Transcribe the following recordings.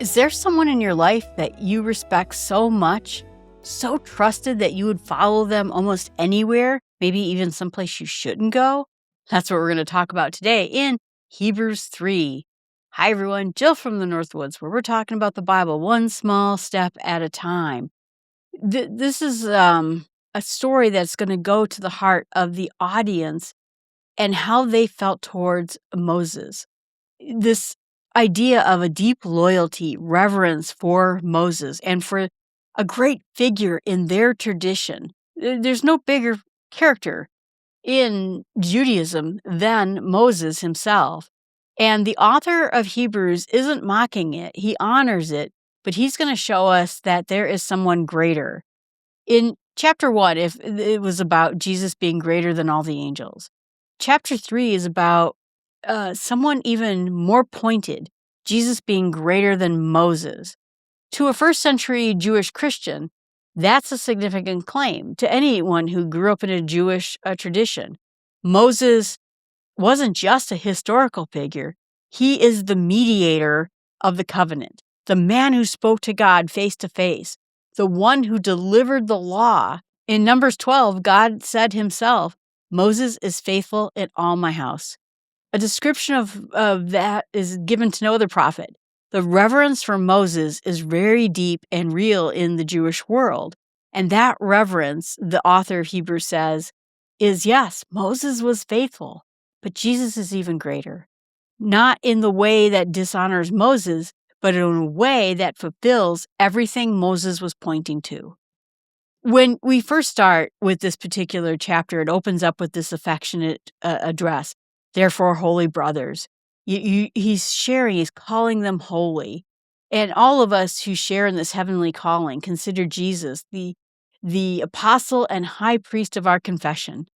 Is there someone in your life that you respect so much, so trusted that you would follow them almost anywhere, maybe even someplace you shouldn't go? That's what we're going to talk about today in Hebrews 3. Hi, everyone. Jill from the Northwoods, where we're talking about the Bible one small step at a time. This is a story that's going to go to the heart of the audience and how they felt towards Moses. This idea of a deep loyalty, reverence for Moses and for a great figure in their tradition. There's no bigger character in Judaism than Moses himself. And the author of Hebrews isn't mocking it, he honors it, but he's going to show us that there is someone greater. In chapter 1, if it was about Jesus being greater than all the angels, chapter 3 is about someone even more pointed, Jesus being greater than Moses. To a first century Jewish Christian, that's a significant claim. To anyone who grew up in a Jewish tradition, Moses wasn't just a historical figure. He is the mediator of the covenant, the man who spoke to God face to face, the one who delivered the law. In Numbers 12, God said himself, "Moses is faithful in all my house." A description of that is given to no other prophet. The reverence for Moses is very deep and real in the Jewish world. And that reverence, the author of Hebrews says, is yes, Moses was faithful, but Jesus is even greater. Not in the way that dishonors Moses, but in a way that fulfills everything Moses was pointing to. When we first start with this particular chapter, it opens up with this affectionate address. Therefore, holy brothers, he's calling them holy. And all of us who share in this heavenly calling consider Jesus the apostle and high priest of our confession.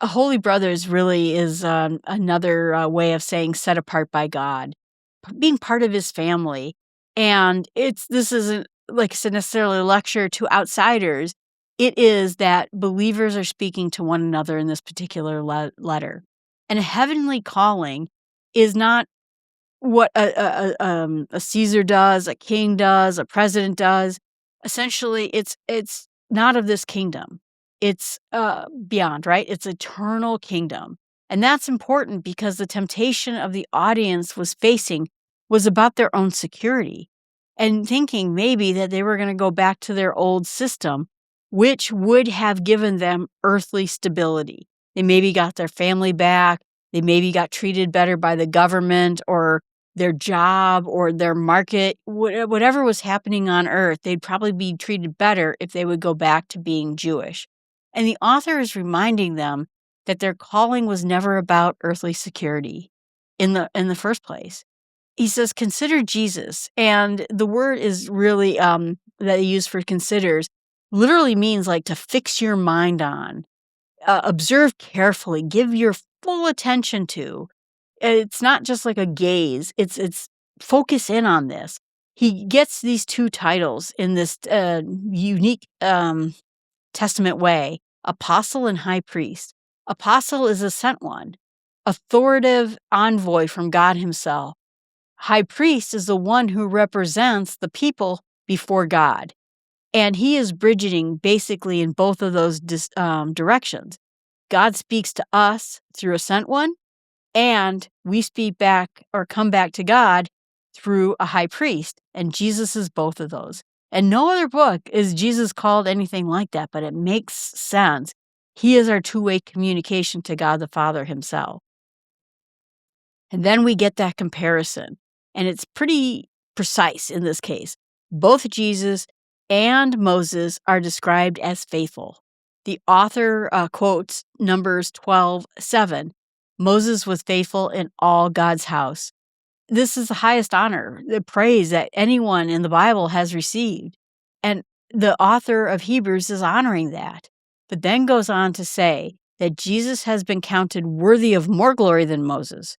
A holy brothers really is another way of saying set apart by God, being part of his family. And this isn't, like I said, necessarily a lecture to outsiders. It is that believers are speaking to one another in this particular letter. And a heavenly calling is not what a Caesar does, a king does, a president does. Essentially, it's not of this kingdom. It's beyond, right? It's eternal kingdom. And that's important because the temptation of the audience was facing was about their own security and thinking maybe that they were going to go back to their old system, which would have given them earthly stability. They maybe got their family back. They maybe got treated better by the government or their job or their market. Whatever was happening on earth, they'd probably be treated better if they would go back to being Jewish. And the author is reminding them that their calling was never about earthly security in the first place. He says, consider Jesus. And the word is really that he used for considers literally means like to fix your mind on, observe carefully, give your full attention to. It's not just like a gaze. It's focus in on this. He gets these two titles in this unique Testament way, apostle and high priest. Apostle is a sent one, authoritative envoy from God himself. High priest is the one who represents the people before God. And he is bridging basically in both of those directions. God speaks to us through a sent one, and we speak back or come back to God through a high priest. And Jesus is both of those. And no other book is Jesus called anything like that, but it makes sense. He is our two-way communication to God the Father himself. And then we get that comparison. And it's pretty precise in this case. Both Jesus and Moses are described as faithful. The author quotes Numbers 12:7. Moses was faithful in all God's house. This is the highest honor, the praise that anyone in the Bible has received. And the author of Hebrews is honoring that, but then goes on to say that Jesus has been counted worthy of more glory than Moses,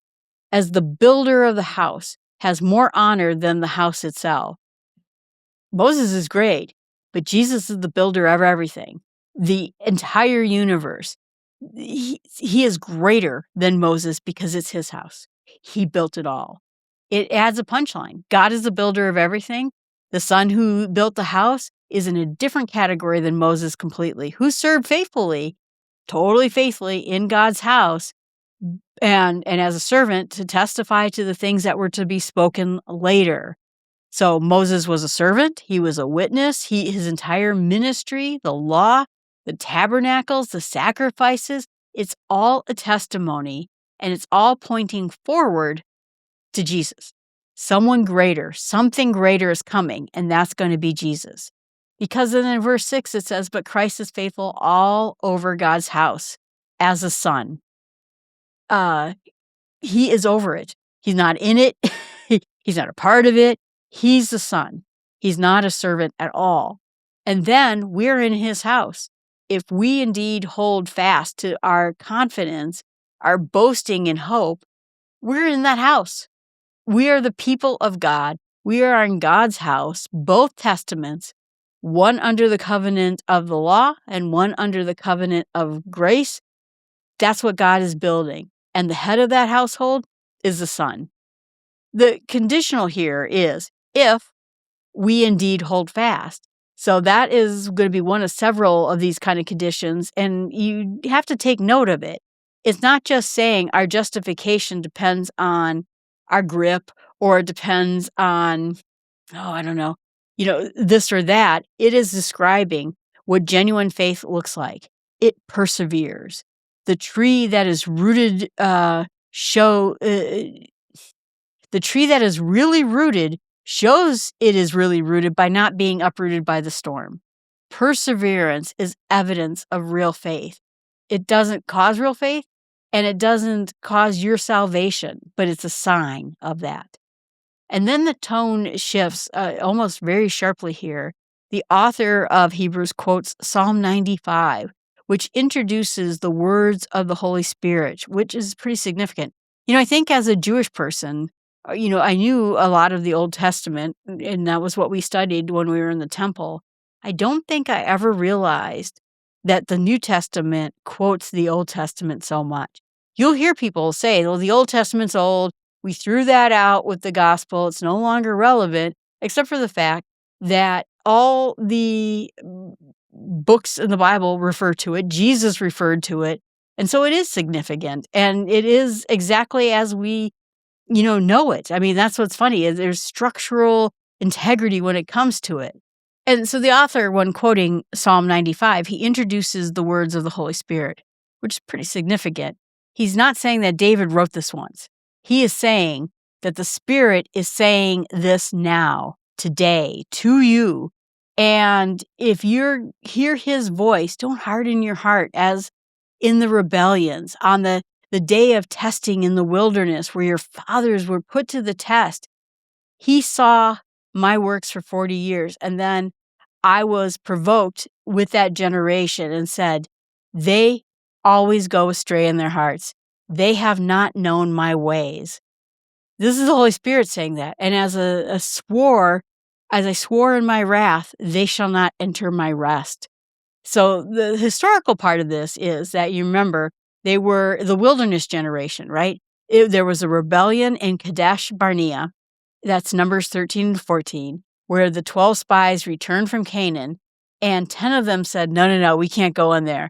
as the builder of the house has more honor than the house itself. Moses is great, but Jesus is the builder of everything, the entire universe. He is greater than Moses because it's his house. He built it all. it adds a punchline. God is the builder of everything. The son who built the house is in a different category than Moses completely, who served faithfully, totally faithfully in God's house, and as a servant to testify to the things that were to be spoken later. So Moses was a servant. He was a witness. His entire ministry, the law, the tabernacles, the sacrifices, it's all a testimony, and it's all pointing forward to Jesus. Someone greater, something greater is coming, and that's going to be Jesus. Because then in verse 6 it says, but Christ is faithful all over God's house as a son. He is over it. He's not in it. He's not a part of it. He's the son. He's not a servant at all. And then we're in his house. If we indeed hold fast to our confidence, our boasting in hope, we're in that house. We are the people of God. We are in God's house, both testaments, one under the covenant of the law and one under the covenant of grace. That's what God is building. And the head of that household is the son. The conditional here is if we indeed hold fast. So that is going to be one of several of these kind of conditions, and you have to take note of it. It's not just saying our justification depends on our grip or it depends on, I don't know, this or that. It is describing what genuine faith looks like. It perseveres. The tree that is rooted the tree that is really rooted shows it is really rooted by not being uprooted by the storm. Perseverance is evidence of real faith. It doesn't cause real faith, and it doesn't cause your salvation, but it's a sign of that. And then the tone shifts almost very sharply here. The author of Hebrews quotes Psalm 95, which introduces the words of the Holy Spirit, which is pretty significant. I think as a Jewish person, I knew a lot of the Old Testament, and that was what we studied when we were in the temple. I don't think I ever realized that the New Testament quotes the Old Testament so much. You'll hear people say, well, the Old Testament's old. We threw that out with the gospel. It's no longer relevant, except for the fact that all the books in the Bible refer to it. Jesus referred to it. And so it is significant. And it is exactly as we know it. I mean, that's what's funny is there's structural integrity when it comes to it. And so the author, when quoting Psalm 95, he introduces the words of the Holy Spirit, which is pretty significant. He's not saying that David wrote this once. He is saying that the Spirit is saying this now, today, to you. And if you hear his voice, don't harden your heart as in the rebellions, on the day of testing in the wilderness where your fathers were put to the test. He saw my works for 40 years. And then I was provoked with that generation and said, they always go astray in their hearts. They have not known my ways. This is the Holy Spirit saying that. And as I swore in my wrath, they shall not enter my rest. So the historical part of this is that you remember they were the wilderness generation, right? There was a rebellion in Kadesh Barnea. That's Numbers 13 and 14, where the 12 spies returned from Canaan, and 10 of them said, no, we can't go in there.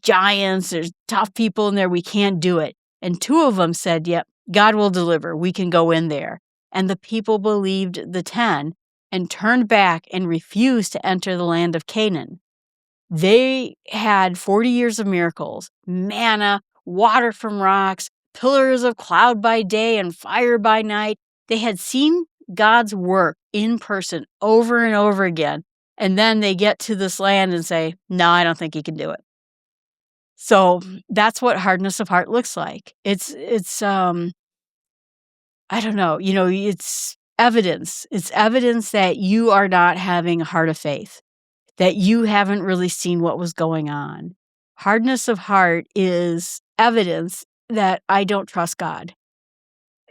Giants, there's tough people in there, we can't do it. And 2 of them said, yep, God will deliver, we can go in there. And the people believed the 10 and turned back and refused to enter the land of Canaan. They had 40 years of miracles, manna, water from rocks, pillars of cloud by day and fire by night. They had seen God's work in person over and over again. And then they get to this land and say, no, I don't think he can do it. So that's what hardness of heart looks like. It's I don't know, it's evidence. It's evidence that you are not having a heart of faith, that you haven't really seen what was going on. Hardness of heart is evidence that I don't trust God.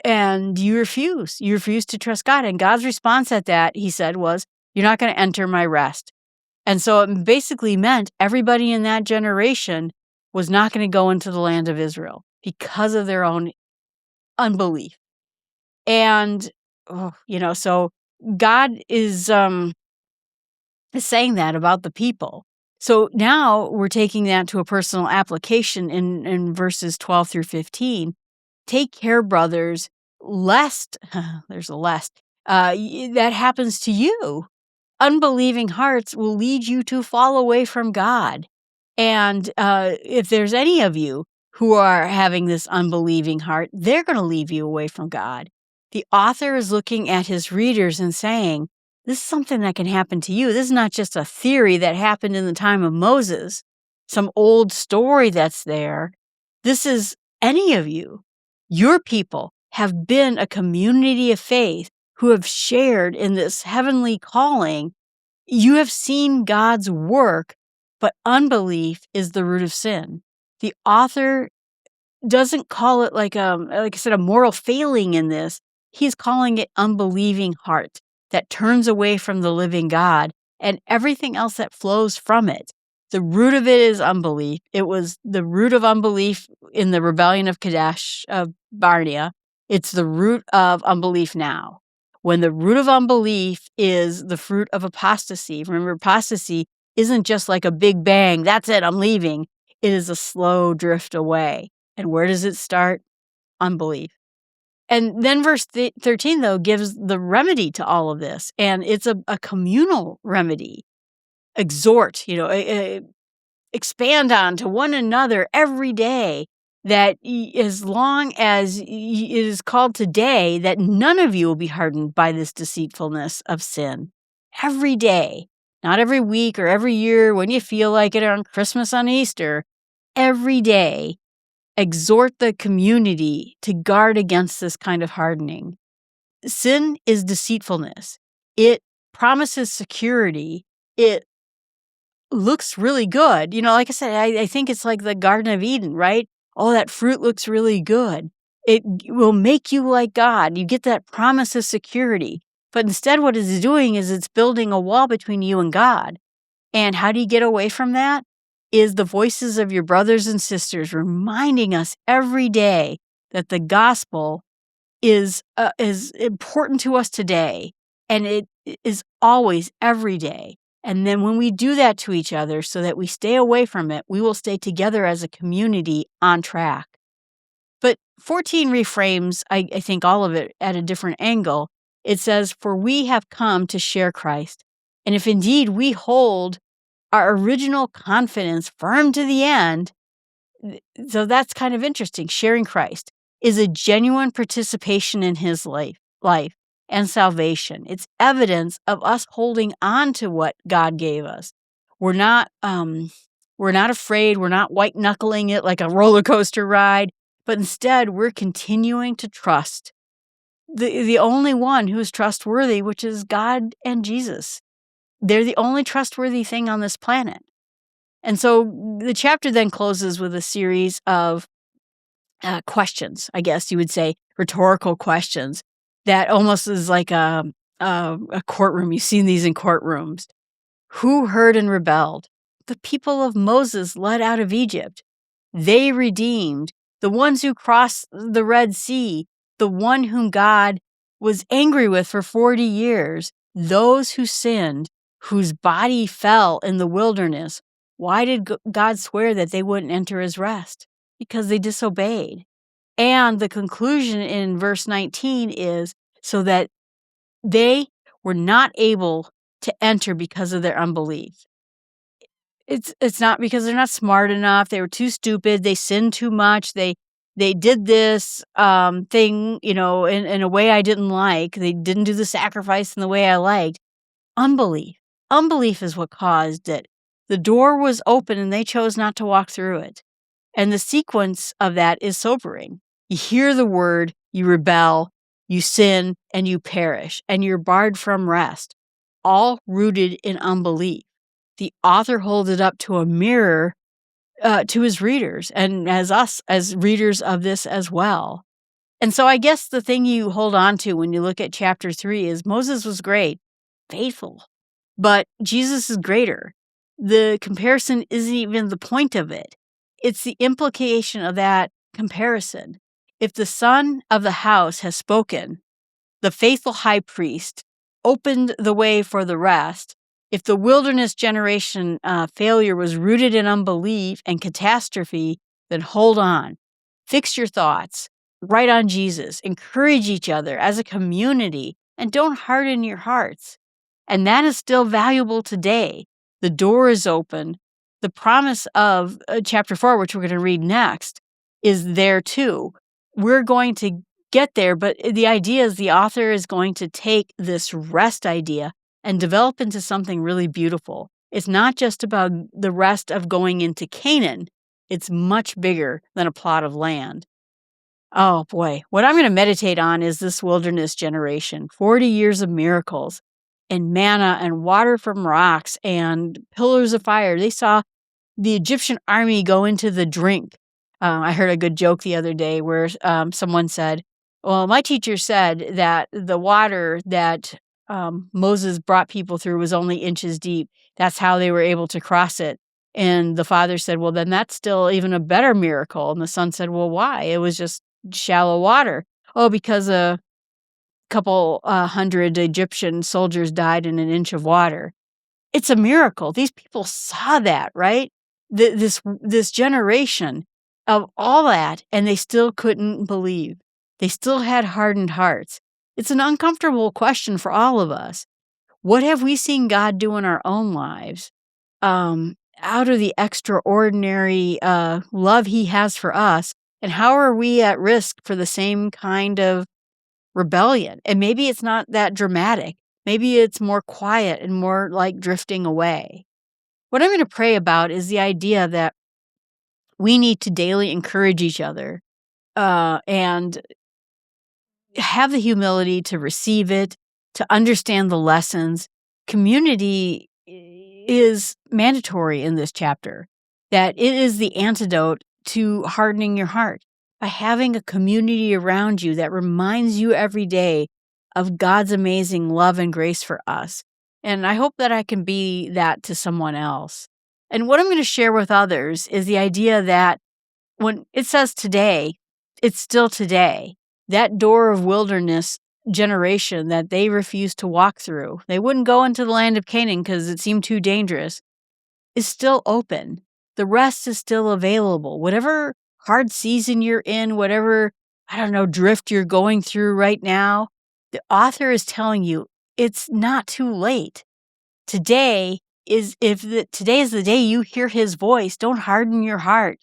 And you refuse to trust God. And God's response at that, he said, was, you're not going to enter my rest. And so it basically meant everybody in that generation was not going to go into the land of Israel because of their own unbelief. And, so God is saying that about the people. So now we're taking that to a personal application in verses 12 through 15. Take care, brothers, lest, there's a lest, that happens to you. Unbelieving hearts will lead you to fall away from God. And if there's any of you who are having this unbelieving heart, they're going to leave you away from God. The author is looking at his readers and saying, this is something that can happen to you. This is not just a theory that happened in the time of Moses, some old story that's there. This is any of you. Your people have been a community of faith who have shared in this heavenly calling. You have seen God's work, but unbelief is the root of sin. The author doesn't call it like I said, a moral failing in this. He's calling it unbelieving heart that turns away from the living God and everything else that flows from it. The root of it is unbelief. It was the root of unbelief in the rebellion of Kadesh Barnea. It's the root of unbelief now. When the root of unbelief is the fruit of apostasy. Remember, apostasy isn't just like a big bang. That's it, I'm leaving. It is a slow drift away. And where does it start? Unbelief. And then verse 13, though, gives the remedy to all of this. And it's a communal remedy. Exhort, expand on to one another every day, that as long as it is called today, that none of you will be hardened by this deceitfulness of sin. Every day, not every week or every year when you feel like it, or on Christmas, on Easter. Every day, exhort the community to guard against this kind of hardening. Sin is deceitfulness. It promises security. It looks really good. Like I said, I think it's like the Garden of Eden, right? Oh, that fruit looks really good. It will make you like God. You get that promise of security. But instead, what it's doing is it's building a wall between you and God. And how do you get away from that? Is the voices of your brothers and sisters reminding us every day that the gospel is important to us today, and it is always every day. And then when we do that to each other so that we stay away from it, we will stay together as a community on track. But 14 reframes, I think, all of it at a different angle. It says, for we have come to share Christ. And if indeed we hold our original confidence firm to the end, so that's kind of interesting. Sharing Christ is a genuine participation in his life and salvation. It's evidence of us holding on to what God gave us. We're not afraid. We're not white knuckling it like a roller coaster ride, but instead we're continuing to trust the only one who is trustworthy, which is God and Jesus. They're the only trustworthy thing on this planet. And so the chapter then closes with a series of questions, I guess you would say, rhetorical questions that almost is like a courtroom. You've seen these in courtrooms. Who heard and rebelled? The people of Moses led out of Egypt. They redeemed. The ones who crossed the Red Sea, the one whom God was angry with for 40 years, those who sinned, whose body fell in the wilderness. Why did God swear that they wouldn't enter his rest? Because they disobeyed. And the conclusion in verse 19 is so that they were not able to enter because of their unbelief. It's not because they're not smart enough. They were too stupid. They sinned too much. They did this thing, in a way I didn't like. They didn't do the sacrifice in the way I liked. Unbelief. Unbelief is what caused it. The door was open and they chose not to walk through it. And the sequence of that is sobering. You hear the word, you rebel, you sin, and you perish, and you're barred from rest, all rooted in unbelief. The author holds it up to a mirror to his readers, and as us as readers of this as well. And so I guess the thing you hold on to when you look at chapter 3 is Moses was great, faithful, but Jesus is greater. The comparison isn't even the point of it. It's the implication of that comparison. If the son of the house has spoken, the faithful high priest, opened the way for the rest. If the wilderness generation failure was rooted in unbelief and catastrophe, then hold on. Fix your thoughts. Write on Jesus. Encourage each other as a community, and don't harden your hearts. And that is still valuable today. The door is open. The promise of chapter 4, which we're going to read next, is there too. We're going to get there, but the idea is the author is going to take this rest idea and develop into something really beautiful. It's not just about the rest of going into Canaan. It's much bigger than a plot of land. Oh boy, what I'm going to meditate on is this wilderness generation, 40 years of miracles and manna and water from rocks and pillars of fire. They saw the Egyptian army go into the drink. I heard a good joke the other day where someone said, well, my teacher said that the water that Moses brought people through was only inches deep. That's how they were able to cross it. And the father said, well, then that's still even a better miracle. And the son said, well, why? It was just shallow water. Oh, because a couple hundred Egyptian soldiers died in an inch of water. It's a miracle. These people saw that, right? This generation of all that, and they still couldn't believe. They still had hardened hearts. It's an uncomfortable question for all of us. What have we seen God do in our own lives out of the extraordinary love he has for us? And how are we at risk for the same kind of rebellion? And maybe it's not that dramatic. Maybe it's more quiet and more like drifting away. What I'm going to pray about is the idea that we need to daily encourage each other and have the humility to receive it, to understand the lessons. Community is mandatory in this chapter, that it is the antidote to hardening your heart. By having a community around you that reminds you every day of God's amazing love and grace for us. And I hope that I can be that to someone else. And what I'm going to share with others is the idea that when it says today, it's still today. That door of wilderness generation that they refused to walk through, they wouldn't go into the land of Canaan because it seemed too dangerous, is still open. The rest is still available. Whatever hard season you're in, whatever, drift you're going through right now, the author is telling you it's not too late. Today is the day you hear his voice. Don't harden your heart.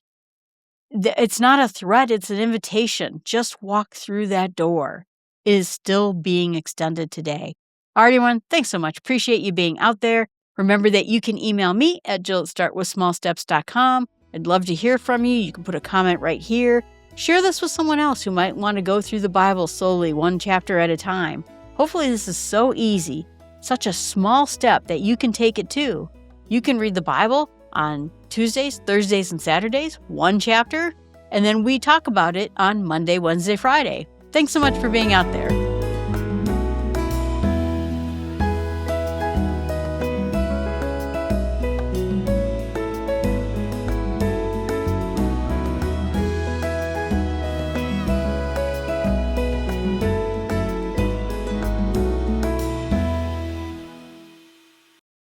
It's not a threat, it's an invitation. Just walk through that door. It is still being extended today. All right, everyone, thanks so much. Appreciate you being out there. Remember that you can email me at jill@startwithsmallsteps.com. I'd love to hear from you. You can put a comment right here. Share this with someone else who might want to go through the Bible slowly, one chapter at a time. Hopefully this is so easy, such a small step that you can take it too. You can read the Bible on Tuesdays, Thursdays, and Saturdays, one chapter, and then we talk about it on Monday, Wednesday, Friday. Thanks so much for being out there.